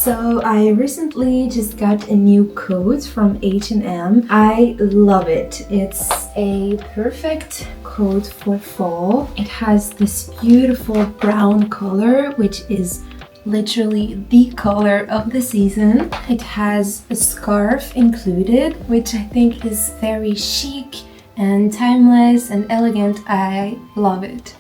So I recently just got a new coat from H&M. I love it. It's a perfect coat for fall. It has this beautiful brown color, which is literally the color of the season. It has a scarf included, which I think is very chic and timeless and elegant. I love it.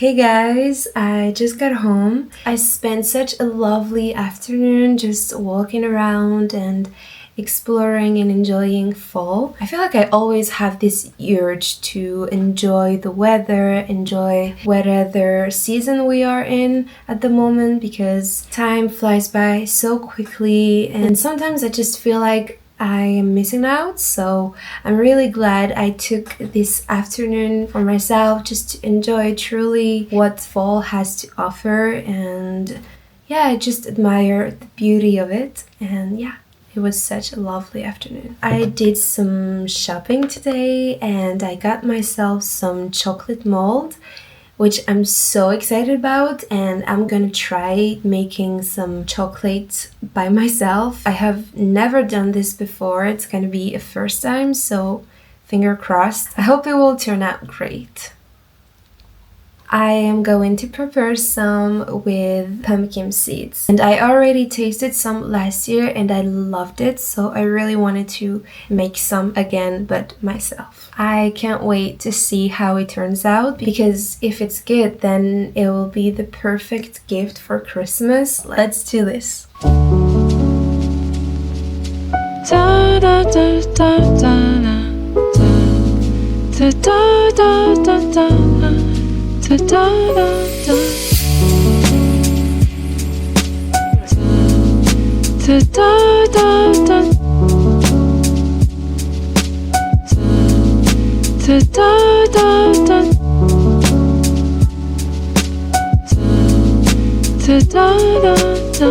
Hey guys, I just got home. I spent such a lovely afternoon just walking around and exploring and enjoying fall. I feel like I always have this urge to enjoy the weather, enjoy whatever season we are in at the moment, because time flies by so quickly and sometimes I just feel like I am missing out. So I'm really glad I took this afternoon for myself just to enjoy truly what fall has to offer, and yeah, I just admire the beauty of it. And yeah, it was such a lovely afternoon. I did some shopping today and I got myself some chocolate mold, which I'm so excited about, and I'm gonna try making some chocolate by myself. I have never done this before. It's gonna be a first time, so finger crossed. I hope it will turn out great. I am going to prepare some with pumpkin seeds, and I already tasted some last year and I loved it, so I really wanted to make some again, but myself. I can't wait to see how it turns out, because if it's good, then it will be the perfect gift for Christmas. Let's do this. Da, da, da, da, da, da, da, da, da, da. Da, da, da. Da, da, da, da. Da, da, da, da. Da, da, da, da.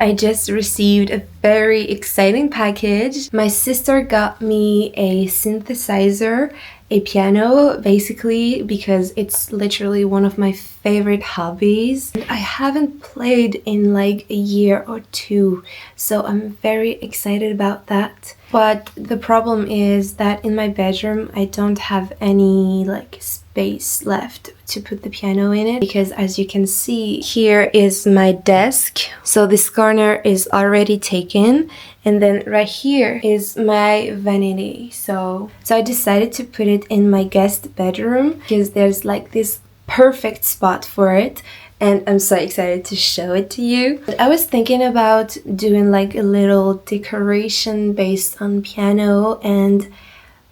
I just received a very exciting package. My sister got me a synthesizer, a piano, basically because it's literally one of my favorite hobbies. I haven't played in like a year or two, so I'm very excited about that. But the problem is that in my bedroom I don't have any like space left to put the piano in it, because as you can see, here is my desk, so this corner is already taken, and then right here is my vanity. So I decided to put it in my guest bedroom because there's like this perfect spot for it, and I'm so excited to show it to you. But I was thinking about doing like a little decoration based on piano and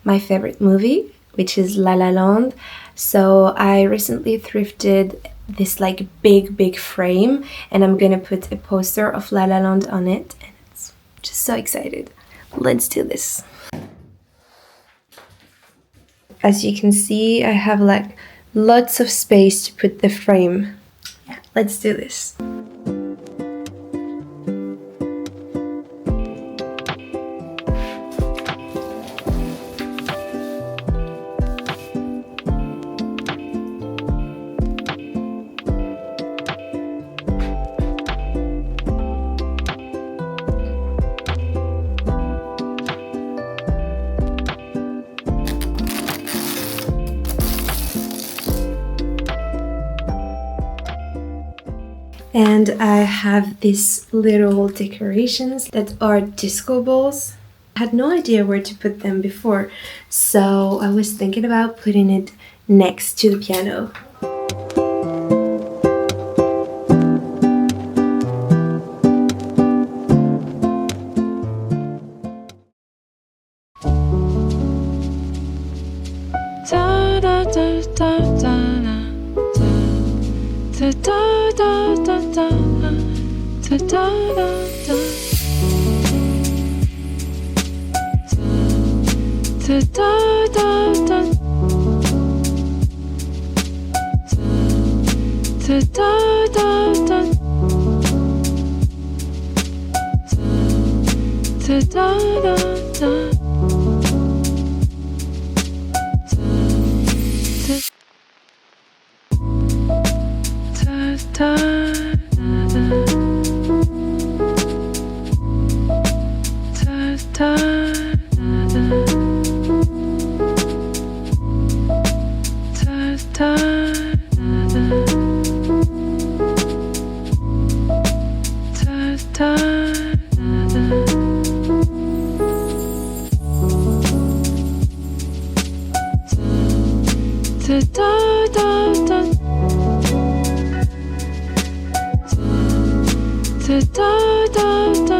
my favorite movie, which is La La Land. So I recently thrifted this like big frame, and I'm gonna put a poster of La La Land on it, and it's just so excited. Let's do this. As you can see, I have like lots of space to put the frame. Yeah, let's do this. And I have these little decorations that are disco balls. I had no idea where to put them before, so I was thinking about putting it next to the piano. Da, da, da, da, da, da, da, da, da, da, da, da, da. Da, da, da, da. Da, da, da, da. Da, da, da, da. Da, da, da. Ta-da-da-da.